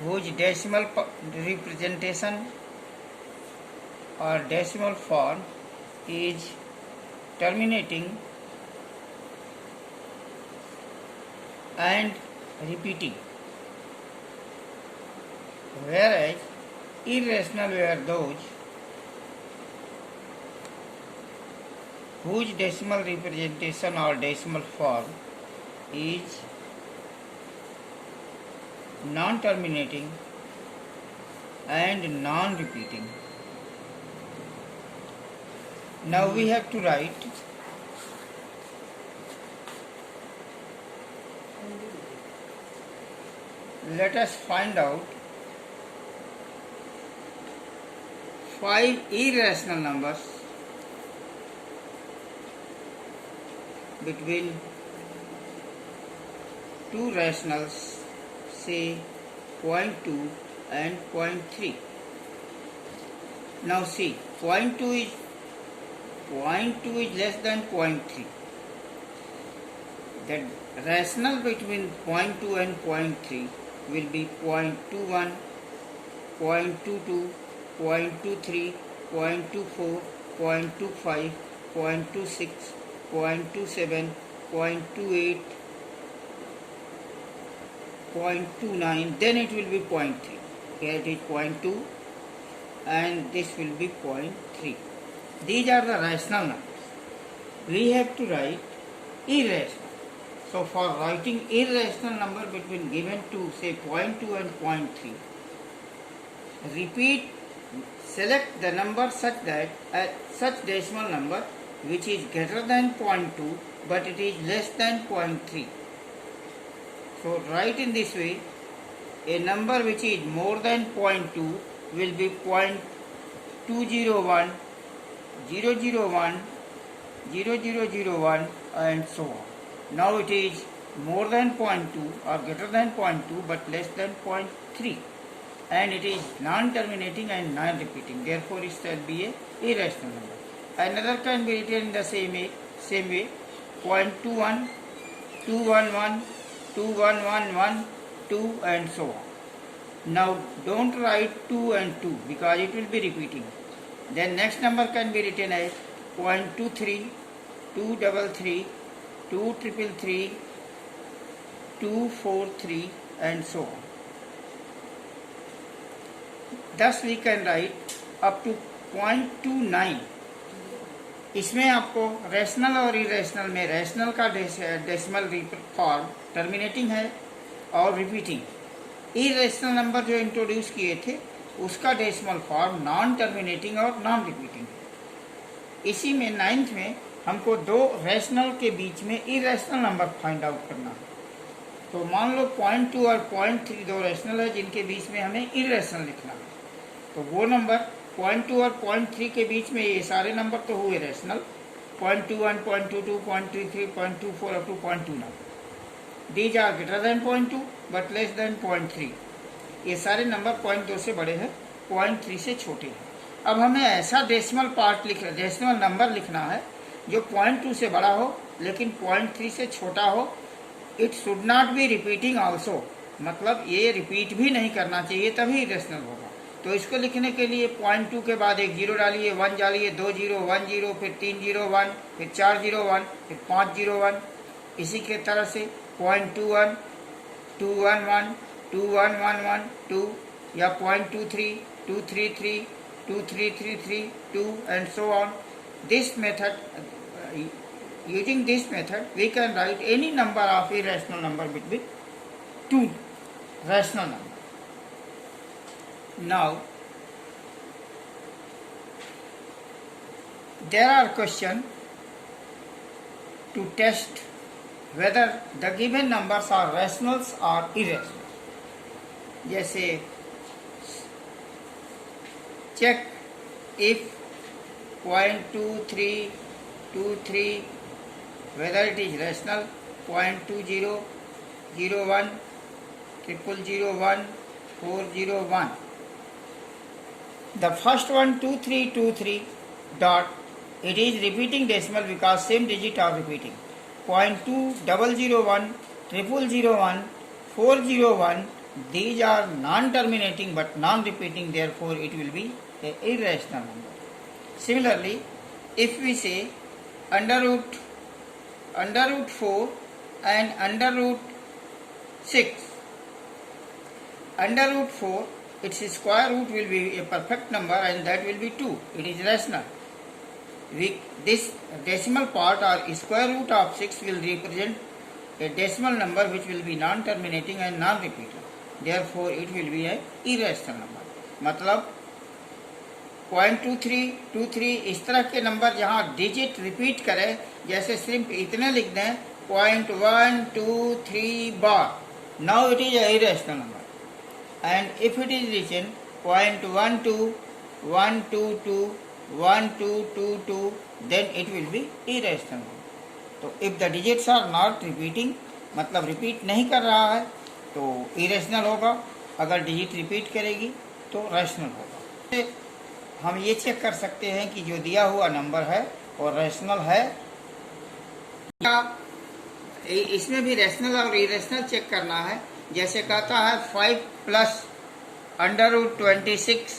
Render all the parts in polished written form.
whose decimal representation or decimal form is terminating and repeating, whereas irrational were those whose decimal representation or decimal form is non-terminating and non-repeating. Now we have to write let us find out 5 irrational numbers between two rationals, say 0.2 and 0.3. Now see, 0.2 is less than 0.3. The rational between 0.2 and 0.3 will be 0.21, 0.22, 0.23, 0.24, 0.25, 0.26, 0.27, 0.28, 0.29, then it will be 0.3. Here it is 0.2 and this will be 0.3. These are the rational numbers. We have to write irrational. So for writing irrational number between given two, say 0.2 and 0.3, select the number such that such decimal number which is greater than 0.2 but it is less than 0.3. So write in this way, a number which is more than 0.2 will be 0.201, 001, 0001 and so on. Now it is more than 0.2 or greater than 0.2 but less than 0.3 and it is non-terminating and non-repeating. Therefore it shall be a irrational number. Another can be written in the same way 0.21, 211, 2111, 2 and so on. Now don't write 2 and 2 because it will be repeating. Then next number can be written as 0.23, 233, 2333, 243 and so on. Thus we can write up to 0.29. इसमें आपको rational और irrational में rational का decimal form terminating है और repeating, irrational number जो introduce किए थे उसका डेसिमल फॉर्म नॉन टर्मिनेटिंग और नॉन रिपीटिंग है। इसी में 9th में हमको दो रैशनल के बीच में इरेशनल नंबर फाइंड आउट करना है। तो मान लो 0.2 और 0.3 दो रैशनल है जिनके बीच में हमें इरेशनल लिखना है। तो वो नंबर 0.2 और 0.3 के बीच में ये सारे नंबर तो हुए rational, 0.21, 0.22, 0.33, 0.24 up to 0.29. These are greater than 0.2 but less than 0.3. ये सारे नंबर 0.2 से बड़े हैं, 0.3 से छोटे हैं। अब हमें ऐसा डेसिमल नंबर लिखना है जो 0.2 से बड़ा हो लेकिन 0.3 से छोटा हो। It should not be repeating also, मतलब ये रिपीट भी नहीं करना चाहिए तभी इरेशनल होगा। तो इसको लिखने के लिए 0.2 के बाद एक जीरो डालिए, 1 डालिए, 2 जीरो, 1 जीरो, फिर 3 जीरो 1, फिर 4 जीरो 1, फिर 5 जीरो 1। इसी के तरह से 0.21, 211, 2111, 2 या 0.23, 233, 2333, 2 and so on. This method, using this method, we can write any number of irrational number between two rational numbers. Now, there are questions to test whether the given numbers are rationals or irrational. जैसे check if 0.2323 whether it is rational, 0.20, 01, 0001, 401. The first one 2323 dot, it is repeating decimal because same digit are repeating. 0.2001, 0001, 401, these are non-terminating but non-repeating, therefore it will be an irrational number. Similarly, if we say under root 4 and under root 6, under root 4, its square root will be a perfect number and that will be 2. It is rational. This decimal part or square root of 6 will represent a decimal number which will be non-terminating and non-repeating. Therefore, it will be an irrational number. मतलब 0.2323 इस तरह के number जहाँ digit repeat करें, जैसे सिर्फ इतने लिख दें 0.123 बार, now it is a irrational number. And if it is written 0.12, 122, 1222, then it will be irrational number. तो if the digits are not repeating, मतलब रिपीट नहीं कर रहा है तो irrational होगा, अगर डिजिट रिपीट करेगी तो रैशनल होगा. हम ये चेक कर सकते हैं कि जो दिया हुआ नंबर है और रैशनल है. इसमें भी रैशनल और इरेशनल चेक करना है. जैसे कहता है 5 plus under root 26,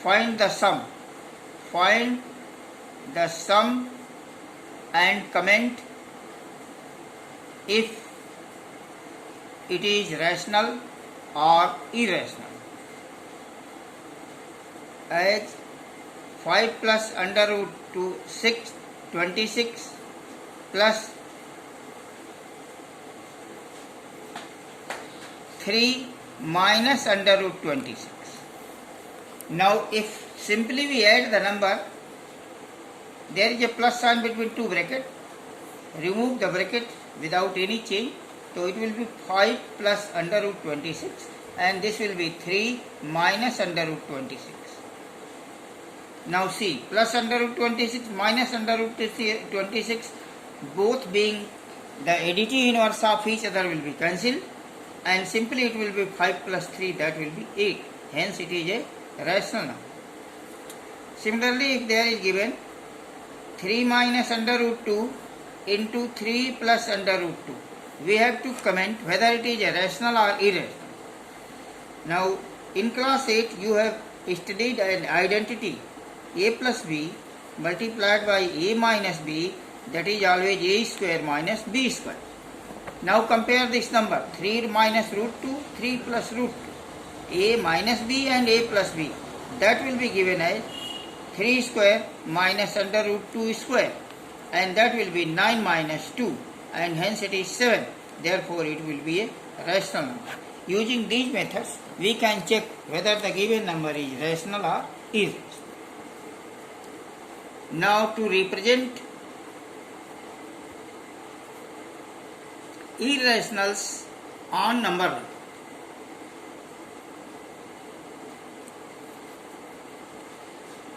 find the sum and comment if it is rational or irrational. As 5 plus under root 26 plus 3 minus under root 26. Now if simply we add the number, there is a plus sign between two brackets. Remove the bracket without any change. So it will be 5 plus under root 26 and this will be 3 minus under root 26. Now see, plus under root 26 minus under root 26, both being the additive inverse of each other, will be cancelled and simply it will be 5 plus 3, that will be 8. Hence it is a rational number. Similarly, if there is given 3 minus under root 2 into 3 plus under root 2, we have to comment whether it is a rational or irrational. Now in class 8 you have studied an identity a plus b multiplied by a minus b, that is always a square minus b square. Now compare this number 3 minus root 2, 3 plus root 2, a minus b and a plus b, that will be given as 3 square minus under root 2 square, and that will be 9 minus 2, and hence it is 7. Therefore it will be a rational number. Using these methods we can check whether the given number is rational or irrational. Now to represent irrationals on number line.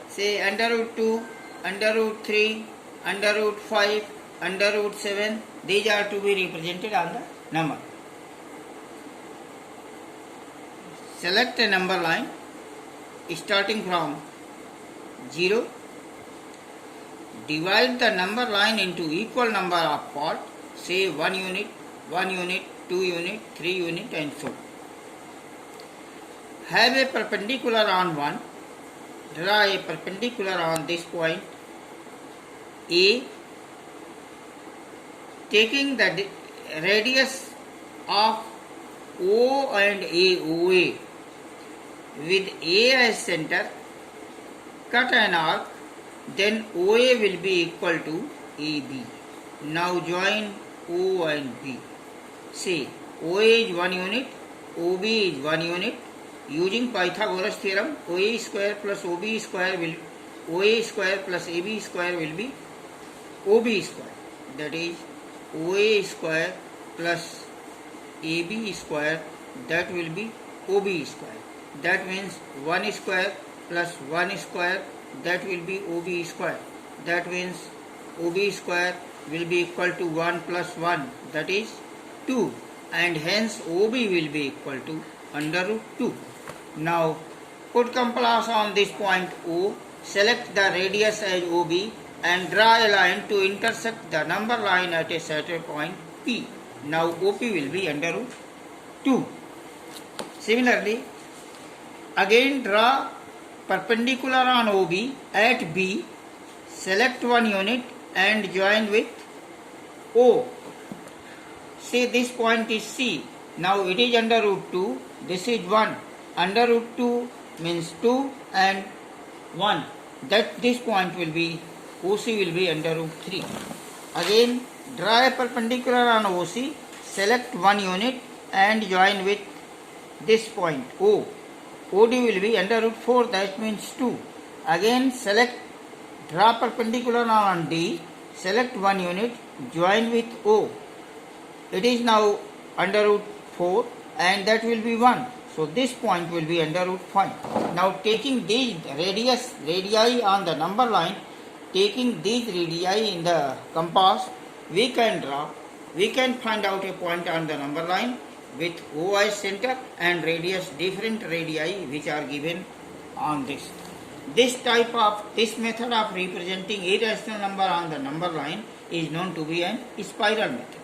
Say under root 2, under root 3, under root 5, under root 7, these are to be represented on the number. Select a number line starting from 0. Divide the number line into equal number of parts, say 1 unit, 2 unit, 3 unit and so on. Have a perpendicular on 1. Draw a perpendicular on this point A, taking the radius of O and AOA with A as center, cut an arc, then OA will be equal to AB. Now join O and B. See, OA is 1 unit, OB is 1 unit. Using Pythagoras theorem, OA square plus OB square will OA square plus AB square will be OB square. That is OA square plus AB square, that will be OB square. That means 1 square plus 1 square, that will be OB square. That means OB square will be equal to 1 plus 1, that is 2, and hence OB will be equal to under root 2. Now put compass on this point O, select the radius as OB and draw a line to intersect the number line at a certain point P. Now OP will be under root 2. Similarly, again draw perpendicular on OB at B, select one unit and join with O. Say this point is C. Now it is under root 2, this is 1. Under root 2 means 2 and 1. That this point will be, OC will be under root 3. Again draw a perpendicular on OC, select one unit and join with this point O. OD will be under root 4, that means 2. Again select, draw perpendicular on D, select one unit, join with O. It is now under root 4 and that will be 1. So this point will be under root 5. Now taking these radii on the number line, taking these radii in the compass, we can find out a point on the number line with O as center and radius, different radii which are given on this. This method of representing irrational number on the number line is known to be an spiral method.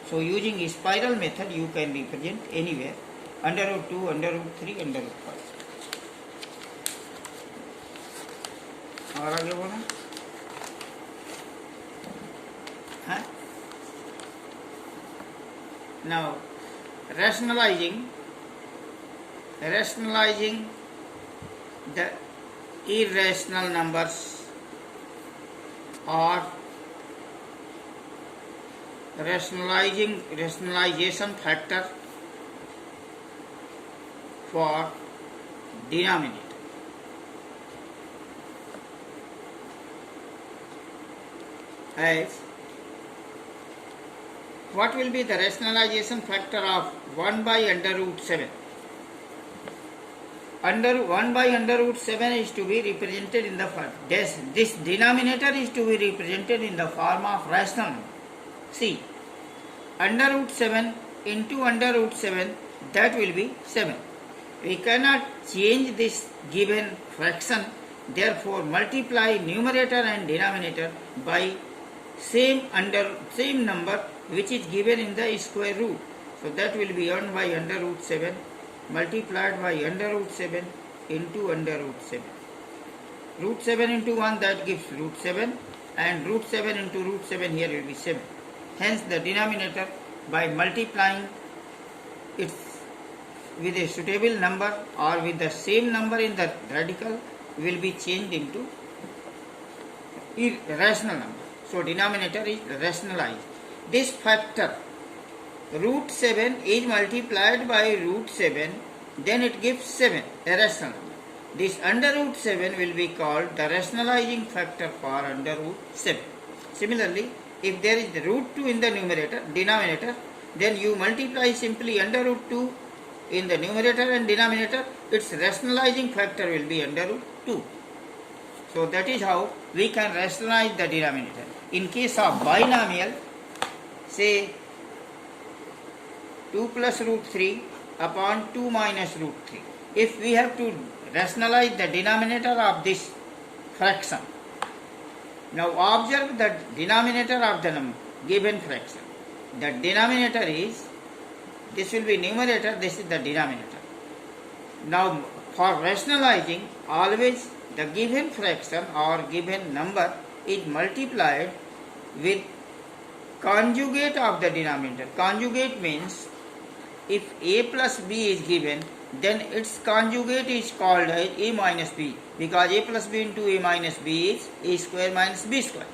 So using a spiral method you can represent anywhere, under root 2, under root 3, under root 5. और आगे बोला है. Now rationalizing the irrational numbers or rationalization factor for denominator. As what will be the rationalization factor of 1 by under root 7? 1 by under root 7 is to be represented in the form. This denominator is to be represented in the form of rational number. See, under root 7 into under root 7, that will be 7. We cannot change this given fraction, therefore multiply numerator and denominator by same number which is given in the square root. So that will be 1 by under root 7 multiplied by under root 7 into under root 7. Root 7 into 1, that gives root 7, and root 7 into root 7 here will be 7. Hence the denominator, by multiplying it with a suitable number or with the same number in the radical, will be changed into irrational number. So denominator is rationalized. This factor root 7 is multiplied by root 7, then it gives 7, a rational number. This under root 7 will be called the rationalizing factor for under root 7. Similarly, if there is root 2 in the denominator, then you multiply simply under root 2 in the numerator and denominator, its rationalizing factor will be under root 2. So that is how we can rationalize the denominator. In case of binomial, say 2 plus root 3 upon 2 minus root 3. If we have to rationalize the denominator of this fraction, now observe the denominator of the given fraction. The denominator is, this will be numerator, this is the denominator. Now for rationalizing, always the given fraction or given number is multiplied with conjugate of the denominator. Conjugate means if a plus b is given, then its conjugate is called as a minus b, because a plus b into a minus b is a square minus b square.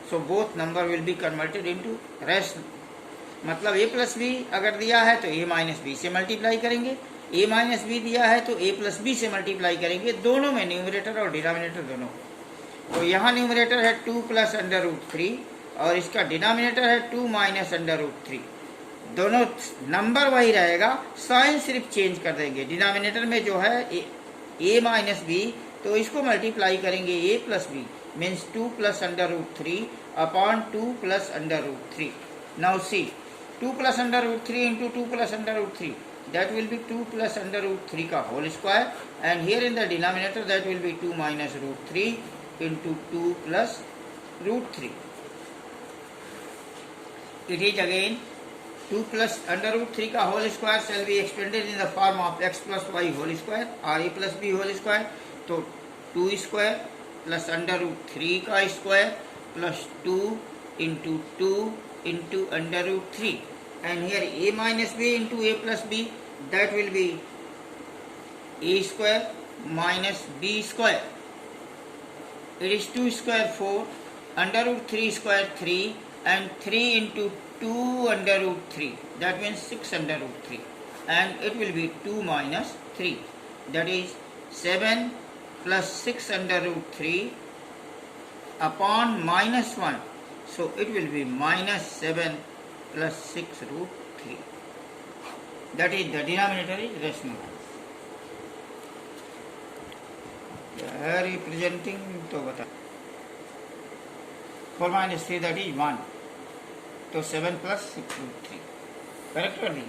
So both number will be converted into rational. मतलब a plus b अगर दिया है तो a minus b से multiply करेंगे, a minus b दिया है तो a plus b से मल्टीप्लाई करेंगे, दोनों में न्यूमरेटर और डिनोमिनेटर दोनों. तो यहाँ न्यूमरेटर है 2 प्लस अंडर रूट 3 और इसका डिनोमिनेटर है 2 माइनस अंडर रूट 3. दोनों नंबर वही रहेगा, साइन सिर्फ चेंज कर देंगे. डिनोमिनेटर में जो है a माइनस बी, तो इसको मल्टीप्लाई करेंगे a plus B, means 2 plus under root 3 upon 2 plus under root 3. Now see, 2 plus under root 3 into 2 plus under root 3, that will be 2 plus under root 3 का whole square, and here in the denominator that will be 2 minus root 3 into 2 plus root 3. It is again 2 plus under root 3 का whole square shall be expanded in the form of x plus y whole square और a plus b whole square. तो 2 square plus under root 3 का square plus 2 into under root 3, and here a minus b into a plus b, that will be a square minus b square. It is 2 square 4, under root 3 square 3, and 3 into 2 under root 3, that means 6 under root 3, and it will be 2 minus 3, that is 7 plus 6 under root 3 upon minus 1, so it will be minus 7 plus 6 root 3, that is the denominator is rational. Representing तो बता 4 minus 3 that is 1, तो 7 plus 6 root 3, correct or नहीं?